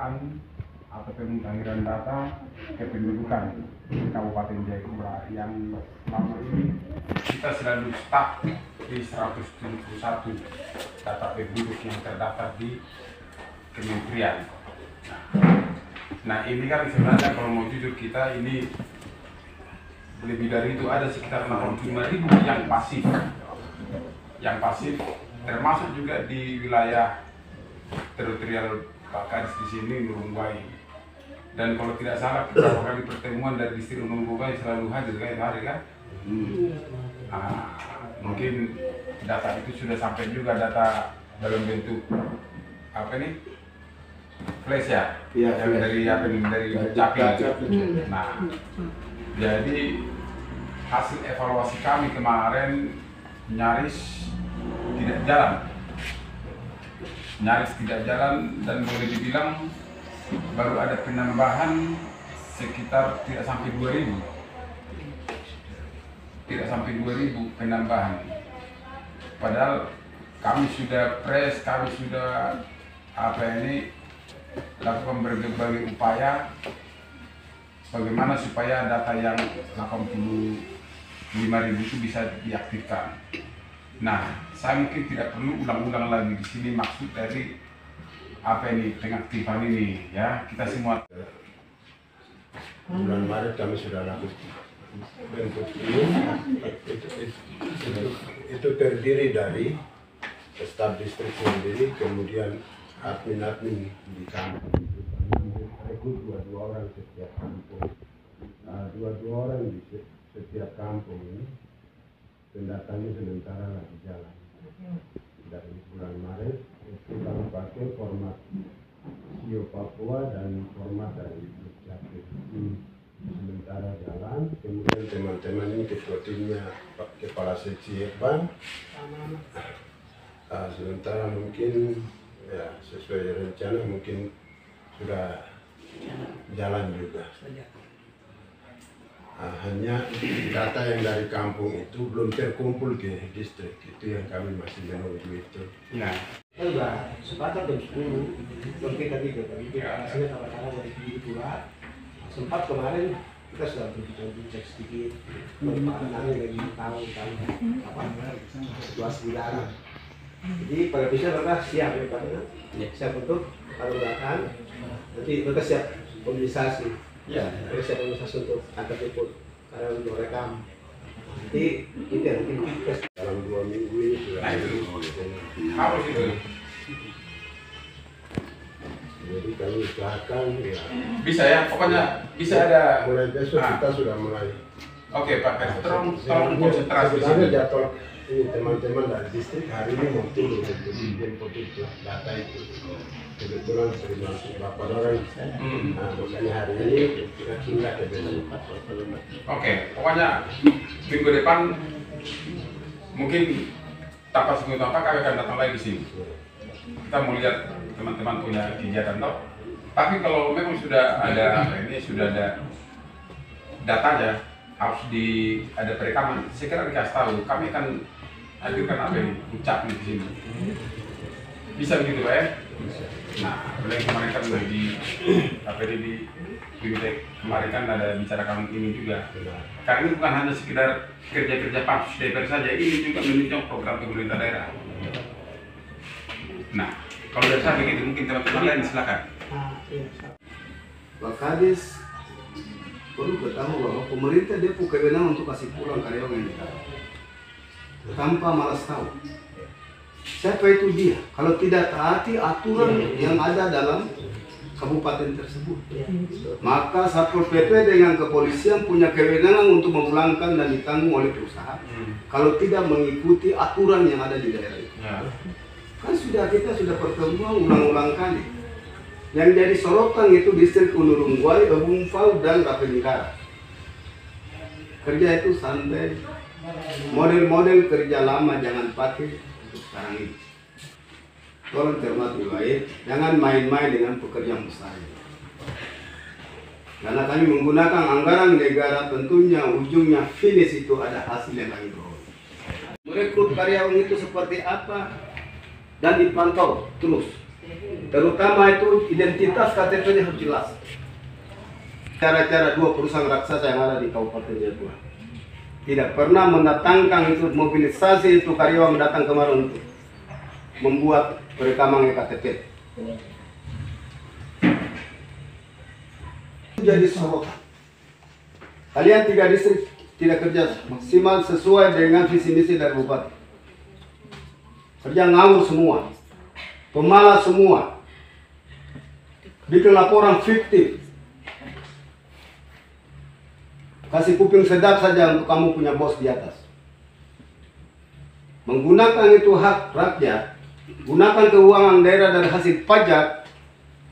pendataan atau pemutahiran data kependudukan di Kabupaten Jayapura yang selama ini kita selalu stuck di 171 data penduduk yang terdaftar di kementerian. Nah ini kan sebenarnya kalau mau jujur kita ini lebih dari itu, ada sekitar 85.000 yang pasif termasuk juga di wilayah teritorial Pak Kadis di sini Nurungbai. Dan kalau tidak salah beberapa kali pertemuan dari distrik Nurungbai selalu hadir kan hari kan. Mungkin data itu sudah sampai juga, data dalam bentuk apa nih? Flash ya, yang dari Capil. Nah, jadi hasil evaluasi kami kemarin nyaris tidak jalan dan boleh dibilang baru ada penambahan sekitar tidak sampai 2.000 penambahan. Padahal kami sudah lakukan berbagai upaya bagaimana supaya data yang 85.000 itu bisa diaktifkan. Nah, saya mungkin tidak perlu ulang-ulang lagi di sini maksud dari pengaktifan ini ya. Kita semua bulan Maret kami sudah lakukan bentuk ini. Itu terdiri dari staf distrik sendiri, kemudian admin di kampung itu rekrut 22 orang setiap kampung. 22 orang di setiap kampung ini pendatanya sementara lagi jalan. Dari bulan Maret itu kami pakai format Sio Papua dan format dari Dukcapil. Sementara jalan, kemudian teman-teman ini ketua timnya kepala seksi Evan. Sementara mungkin ya sesuai rencana mungkin sudah jalan juga. Hanya data yang dari kampung itu belum terkumpul ke distrik, itu yang kami masih menunggu itu. Nah, Kita sudah sepakat jam 10, jam kita tiga, tapi kita hasilnya katakanlah dari Jayapura. Sempat kemarin kita sudah cek sedikit, perkembangannya lagi tahu apa situasi di dalam. Jadi pada bisa mereka siap ya Pak, siap untuk taruhan, nanti mereka siap mobilisasi. Mereka siap mobilisasi untuk angkat telepon, karena untuk rekam. Nanti kita Dalam 2 minggu ini sudah harus itu. jadi kami usahakan ya. Bisa ya, pokoknya bisa ada. Mulai besok kita sudah mulai. Oke Pak Kadis, tolong konsentrasi di Sebenarnya sini. jadwal ini teman-teman dari distrik hari ini mau turun untuk input itu data itu. Kebetulan terima beberapa orang. Nah, makanya hari ini kita pindah ke besok. Oke, pokoknya minggu depan mungkin tanpa sebut apa kami akan datang lagi di sini. Kita mau lihat teman-teman punya kegiatan toh. Tapi kalau memang sudah ada sudah ada datanya, harus ada perekaman. Saya kira dikasih tahu. Kami akan hadirkan ucap di sini. Bisa begitu Pak ya? Nah, apalagi kemarin kan di BPT kemarin kan ada bicarakan ini juga. Karena ini bukan hanya sekedar kerja-kerja pansus DPR saja, ini juga menunjang program pemerintah daerah. Nah, kalau dari saya begitu, mungkin teman-teman lain silakan. Pak Kadis perlu ketahui bahwa pemerintah dia punya kewenangan untuk kasih pulang karyawan ini tanpa malas tahu. Siapa itu dia? Kalau tidak taati aturan yang ada dalam kabupaten tersebut, maka Satpol PP dengan kepolisian punya kewenangan untuk memulangkan dan ditanggung oleh perusahaan. Kalau tidak mengikuti aturan yang ada di daerah itu, kan kita sudah pertemuan ulang-ulang kali. Yang jadi sorotan itu distrik Nurungbai, Bungfau dan Rapeningkara. Kerja itu santai, model-model kerja lama jangan pakai sekarang ini. Tolong cermati baik, jangan main-main dengan pekerjaan besar. Karena kami menggunakan anggaran negara, tentunya ujungnya finish itu ada hasil yang kami peroleh. Merekrut karyawan itu seperti apa dan dipantau terus. Terutama itu identitas KTP-nya harus jelas. Cara-cara dua perusahaan raksasa yang ada di Kabupaten Jayapura. Tidak pernah mendatangkan itu mobilisasi itu karyawan datang kemarin untuk membuat perekaman KTP. Jadi sorotan. Kalian 3 distrik tidak kerja maksimal sesuai dengan visi misi dari bupati. Kerja ngawur semua, pemalas semua, bikin laporan fiktif, kasih kuping sedap saja untuk kamu punya bos di atas. Menggunakan itu hak rakyat, gunakan keuangan daerah dari hasil pajak,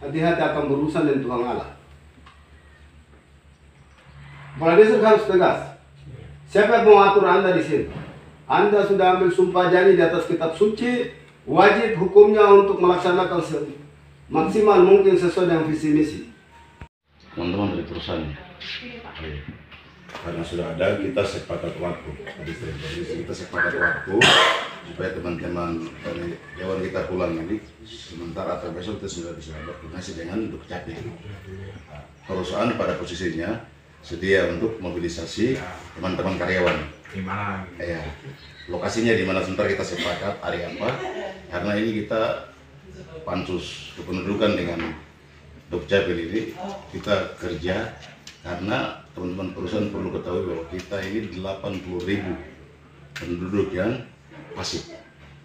hati-hati akan berurusan dengan Tuhan Allah. Kepala distrik harus tegas. Siapa yang mau atur Anda di sini? Anda sudah ambil sumpah janji di atas kitab suci, wajib hukumnya untuk melaksanakan maksimal mungkin sesuai dengan visi misi. Teman-teman dari perusahaan. Karena sudah ada, kita sepakat waktu. Kita sepakat waktu supaya teman-teman dari dewan kita pulang nanti sementara atau besok kita sudah bisa berkoordinasi dengan Dukcapil. Perusahaan pada posisinya sedia untuk mobilisasi teman-teman karyawan. Di mana? Ya, lokasinya di mana sebentar kita sepakat hari apa? Karena ini kita pansus kependudukan dengan Dukcapil ini kita kerja karena teman-teman perusahaan perlu ketahui bahwa kita ini 80.000 penduduk yang pasif.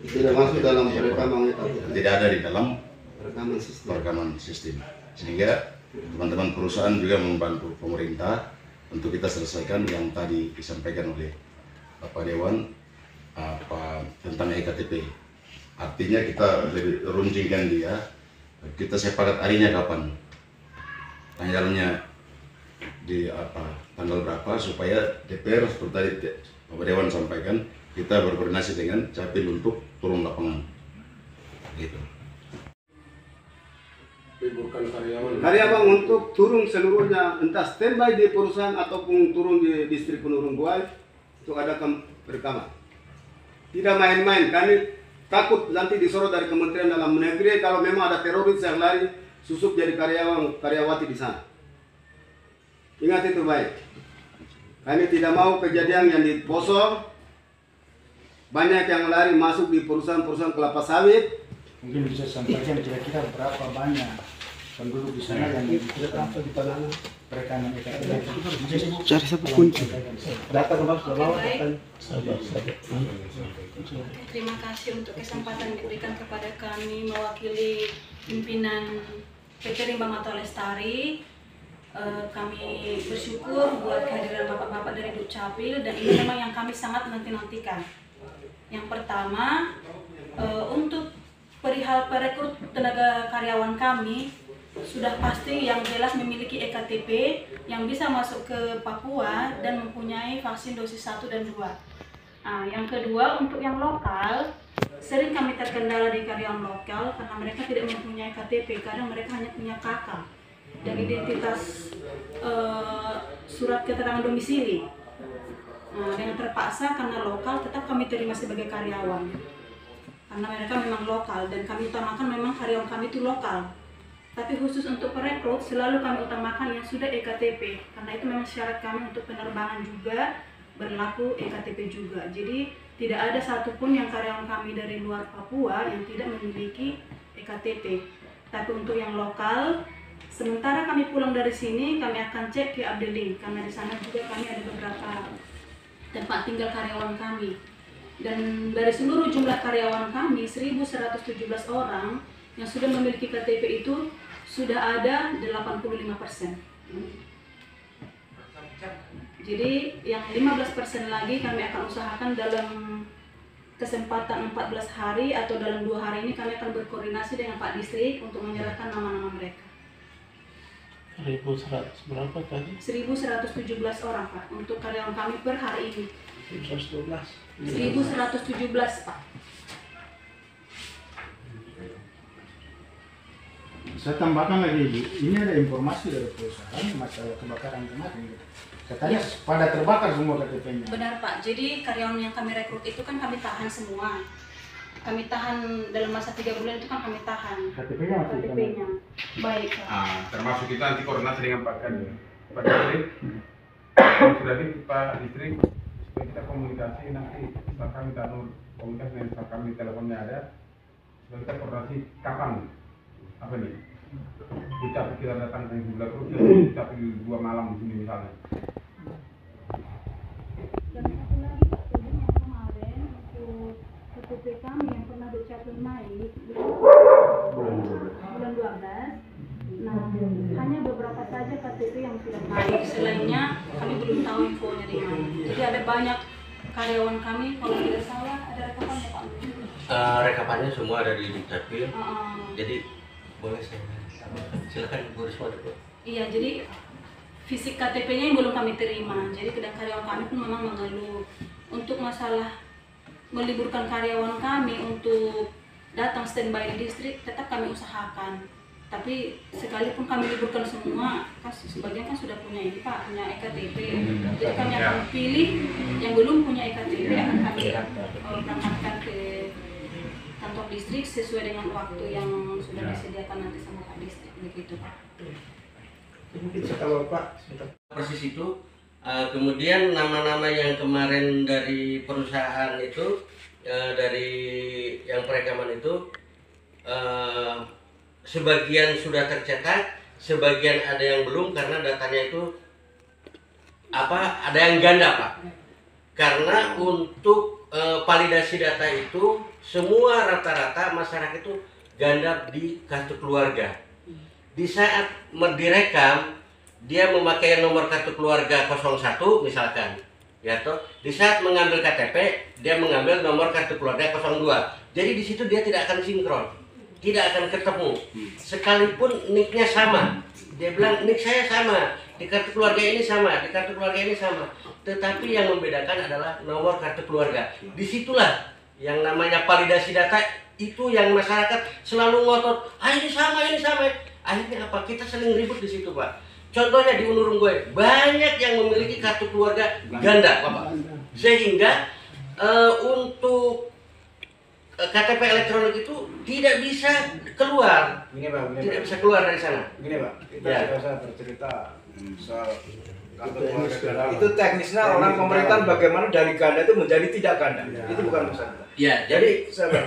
Tidak masuk dalam perekaman itu. Tidak ada di dalam Perekaman sistem. sistem. Sehingga teman-teman perusahaan juga membantu pemerintah untuk kita selesaikan yang tadi disampaikan oleh Bapak Dewan tentang EKTP. Artinya kita lebih runcingkan dia, kita sepakat harinya kapan, tanggalnya di tanggal berapa, supaya DPR seperti tadi Bapak Dewan sampaikan, kita berkoordinasi dengan Capil untuk turun lapangan. Gitu. Karyawan untuk turun seluruhnya, entah standby di perusahaan ataupun turun di distrik penurun buah untuk adakan perekaman. Tidak main-main, kami takut nanti disorot dari Kementerian Dalam Negeri kalau memang ada teroris yang lari susuk jadi karyawati di sana. Ingat itu baik. Kami tidak mau kejadian yang di Poso, banyak yang lari masuk di perusahaan-perusahaan kelapa sawit. Mungkin bisa sampaikan kira-kira berapa banyak penduduk di sana yang perekaman EKTP. Cari satu kunci. Data kemarin sudah bawa. Terima kasih untuk kesempatan yang diberikan kepada kami mewakili pimpinan PT Rimba Mata Lestari. Kami bersyukur buat kehadiran bapak-bapak dari Dukcapil, dan ini memang yang kami sangat nanti-nantikan. Yang pertama, untuk perihal perekrut tenaga karyawan kami sudah pasti yang jelas memiliki EKTP yang bisa masuk ke Papua dan mempunyai vaksin dosis 1 dan 2. Nah, yang kedua, untuk yang lokal, sering kami terkendala di karyawan lokal karena mereka tidak mempunyai KTP, kadang mereka hanya punya KK dan identitas surat keterangan domisili. Nah, dengan terpaksa karena lokal tetap kami terima sebagai karyawan. Karena mereka memang lokal dan kami utamakan memang karyawan kami itu lokal. Tapi khusus untuk perekrut selalu kami utamakan yang sudah EKTP, karena itu memang syarat kami untuk penerbangan juga berlaku EKTP juga. Jadi tidak ada satupun yang karyawan kami dari luar Papua yang tidak memiliki EKTP. Tapi untuk yang lokal, sementara kami pulang dari sini kami akan cek ke Abdeling, karena di sana juga kami ada beberapa tempat tinggal karyawan kami. Dan dari seluruh jumlah karyawan kami 1.117 orang yang sudah memiliki KTP itu sudah ada 85%. Jadi yang 15% lagi kami akan usahakan dalam kesempatan 14 hari atau dalam 2 hari ini kami akan berkoordinasi dengan Pak Distrik untuk menyerahkan nama-nama mereka. 1.100 berapa tadi? 1.117 orang Pak untuk karyawan kami per hari ini. 112. 1.117 Pak. Saya tambahkan lagi, ini ada informasi dari perusahaan masalah kebakaran kemarin. Katanya pada terbakar semua KTP-nya. Benar Pak, jadi karyawan yang kami rekrut itu kan kami tahan semua. kami tahan dalam masa 3 bulan itu kan kami tahan KTP-nya masih KTP-nya. Baik, Pak. Termasuk kita nanti koordinasi dengan Pak Distrik. Kalau sudah di Pak Distrik, supaya kita komunikasi nanti setelah kami tahu komunikasi dengan setelah kami teleponnya ada, supaya kita koordinasi kapan apa nih? Kita datang ke bulan kita 2 malam di sini misalnya. Dan satu lagi Pak, jadi yang kemarin untuk KTP kami yang pernah dicapil naik bulan 12. Nah, hanya beberapa saja KTP yang sudah naik. Selainnya kami belum tahu infonya di mana. Jadi ada banyak karyawan kami, kalau tidak salah ada rekapannya Pak. Rekapannya semua ada di Dukcapil. Jadi boleh saya silakan Bu Risma dulu. Iya, jadi fisik KTP-nya yang belum kami terima. Jadi kadang karyawan kami pun memang mengeluh untuk masalah meliburkan karyawan kami untuk datang standby di distrik, tetap kami usahakan. Tapi sekalipun kami liburkan semua, kan sebagian kan sudah punya ini Pak, punya EKTP. Jadi kami akan pilih yang belum punya EKTP, akan kami berangkatkan ke kantor distrik sesuai dengan waktu yang sudah disediakan nanti sama Pak Distrik, begitu Pak. Mungkin saya tahu Pak. Persis itu. Kemudian nama-nama yang kemarin dari perusahaan itu, dari yang perekaman itu, sebagian sudah tercetak, sebagian ada yang belum karena datanya itu ada yang ganda Pak. Karena untuk validasi data itu semua rata-rata masyarakat itu ganda di kartu keluarga. Di saat direkam dia memakai nomor kartu keluarga 01 misalkan, ya toh. Di saat mengambil KTP dia mengambil nomor kartu keluarga 02. Jadi di situ dia tidak akan sinkron, tidak akan ketemu. Sekalipun nicknya sama, dia bilang nick saya sama, di kartu keluarga ini sama, di kartu keluarga ini sama. Tetapi yang membedakan adalah nomor kartu keluarga. Disitulah yang namanya validasi data itu yang masyarakat selalu ngotot, ini sama, ini sama. Akhirnya apa? Kita sering ribut di situ Pak. Contohnya di Unurung gue banyak yang memiliki kartu keluarga ganda Bapak. Sehingga untuk KTP elektronik itu tidak bisa keluar. Gini Pak, tidak bisa keluar dari sana. Gini Pak, kita Ya. tidak usah bercerita soal kartu keluarga. Itu teknisnya orang pemerintahan bagaimana dari ganda itu menjadi tidak ganda. Itu bukan urusan kita. Ya, jadi Saya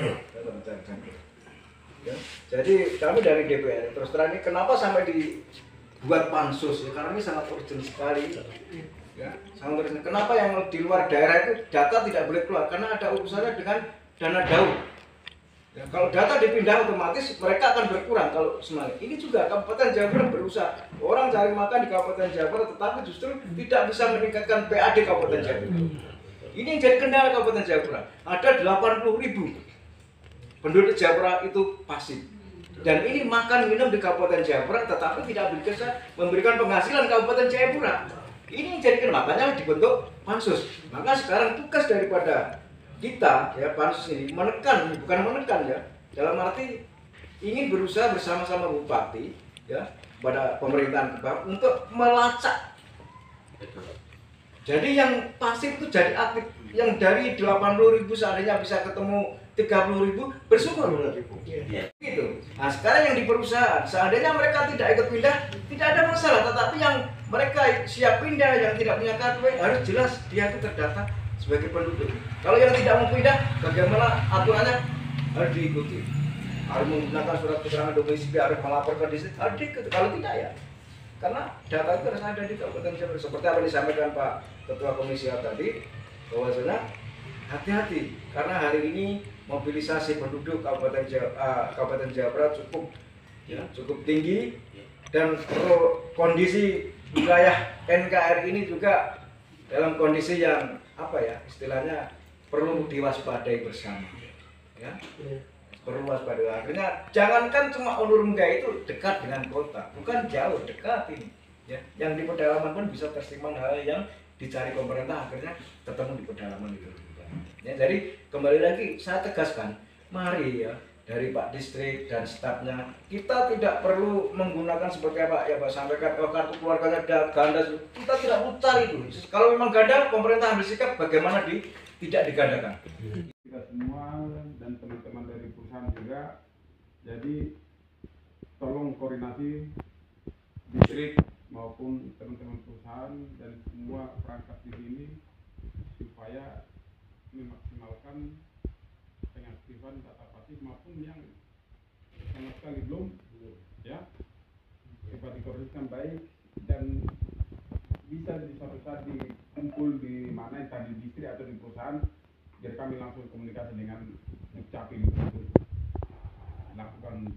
ya. Jadi kami dari DPR terus terang ini kenapa sampai dibuat pansus ya, karena ini sangat urgent sekali ya, sangat urgent. Kenapa yang di luar daerah itu data tidak boleh keluar karena ada urusannya dengan dana daur ya, kalau data dipindah otomatis mereka akan berkurang. Kalau semuanya ini juga Kabupaten Jayapura berusaha, orang cari makan di Kabupaten Jayapura tetapi justru tidak bisa meningkatkan PAD Kabupaten Jayapura. Ini yang jadi kendala Kabupaten Jayapura. Ada 80.000 penduduk Jayapura itu pasif. Dan ini makan minum di Kabupaten Jayapura tetapi tidak bisa memberikan penghasilan Kabupaten Jayapura. Ini yang jadi makanya dibentuk pansus. Maka sekarang tugas daripada kita ya pansus ini menekan, bukan menekan ya, dalam arti ingin berusaha bersama-sama bupati ya pada pemerintahan untuk melacak. Jadi yang pasif itu jadi aktif, yang dari 80.000 seandainya bisa ketemu 30.000 bersyukur. Gitu. Nah sekarang yang di perusahaan seandainya mereka tidak ikut pindah tidak ada masalah, tetapi yang mereka siap pindah yang tidak punya KTP harus jelas dia itu terdata sebagai penduduk. Kalau yang tidak mau pindah bagaimana aturannya harus diikuti. Harus menggunakan surat keterangan domisili, harus melapor ke distrik, harus diikuti. Kalau tidak ya karena data itu harus ada di Kabupaten Jayapura. Seperti apa disampaikan Pak Ketua Komisi A tadi, bahwasanya hati-hati karena hari ini mobilisasi penduduk Kabupaten Jayapura cukup tinggi dan kondisi wilayah NKRI ini juga dalam kondisi yang istilahnya perlu diwaspadai bersama ya. Perlu waspada. Akhirnya jangankan cuma Unurungga itu dekat dengan kota, bukan jauh, dekat ini. Ya, yang di pedalaman pun bisa tersimpan hal yang dicari pemerintah akhirnya ketemu di pedalaman itu. Ya, jadi kembali lagi saya tegaskan, mari ya dari Pak Distrik dan stafnya kita tidak perlu menggunakan seperti apa ya Pak sampaikan kartu keluarganya ganda, kita tidak putar itu. Kalau memang ganda pemerintah ambil sikap bagaimana tidak digandakan. Kita semua dan teman-teman Jadi tolong koordinasi distrik maupun teman-teman perusahaan dan semua perangkat di sini supaya memaksimalkan pengaktifan data pasif maupun yang sama sekali belum, ya, dapat dikoordinasikan baik dan bisa di suatu saat dikumpul di mana entah di distrik atau di perusahaan, biar kami langsung komunikasi dengan Dukcapil untuk lakukan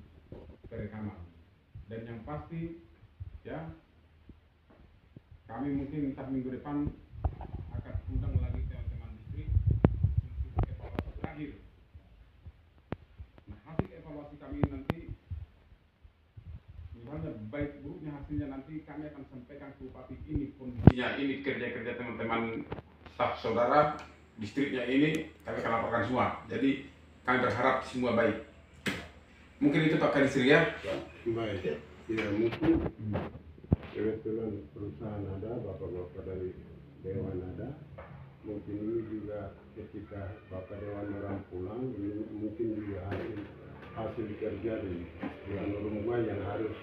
perekaman. Dan yang pasti, ya, kami mungkin entah minggu depan akan undang lagi teman-teman distrik untuk evaluasi terakhir. Nah, hasil evaluasi kami nanti, misalnya baik buruknya hasilnya nanti kami akan sampaikan ke Bupati, ini kondisinya, ini kerja-kerja teman-teman staf saudara, distriknya ini kami akan laporkan semua. Jadi kami berharap semua baik. Mungkin itu Pak Kadisri ya? Baik, ya mungkin kebetulan perusahaan ada, bapak-bapak dari Dewan ada. Mungkin ini juga ketika Bapak Dewan orang pulang, ini mungkin juga hasil kerja di rumah yang harus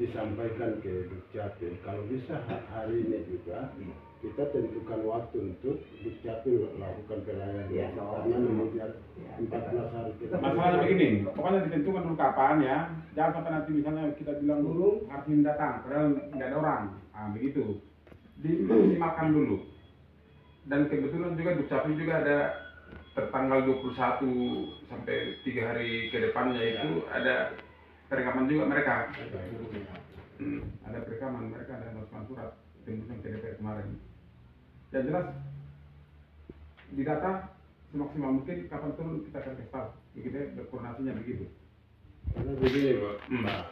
disampaikan ke Dukcapil. Kalau bisa hari ini juga kita tentukan waktu untuk Dukcapil melakukan pelayanan, karena kemudian 14 hari kita. Masalahnya begini, pokoknya ditentukan dulu kapan ya. Jangan sampai nanti misalnya kita bilang dulu harus datang, padahal nggak ada orang. Nah, begitu. Dimaksimalkan dulu. Dan kebetulan juga Dukcapil juga ada tertanggal 21 sampai 3 hari ke depannya itu ada perekaman juga mereka. Ada perekaman mereka, ada masukan surat tembusan ke DPR kemarin. Yang jelas di data semaksimal mungkin kapan turun kita akan kasih tahu. Begitu ya, berkoordinasinya begitu. Karena begini Pak,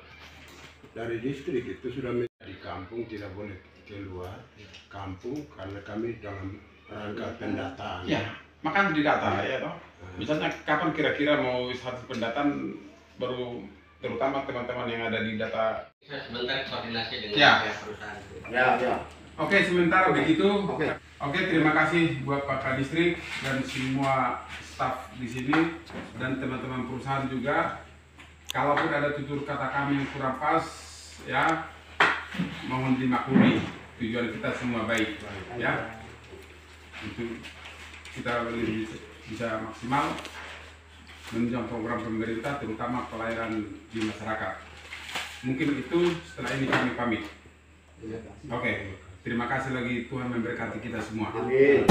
dari distrik itu sudah di kampung tidak boleh keluar kampung karena kami dalam rangka pendataan. Ya, makanya di data ya toh. Misalnya kapan kira-kira mau hasil pendataan baru, terutama teman-teman yang ada di data. Sebentar koordinasi dengan Ya. pihak perusahaan. Ya. Oke, sementara begitu. Oke, terima kasih buat Pak Kadistrik dan semua staf di sini dan teman-teman perusahaan juga. Kalaupun ada tutur kata kami yang kurang pas, ya, mohon dimaklumi. Tujuan kita semua baik, ya. Untuk kita lebih bisa maksimal menunjang program pemerintah, terutama pelayanan di masyarakat. Mungkin itu, setelah ini kami pamit. Oke, terima kasih lagi, Tuhan memberkati kita semua. Amin.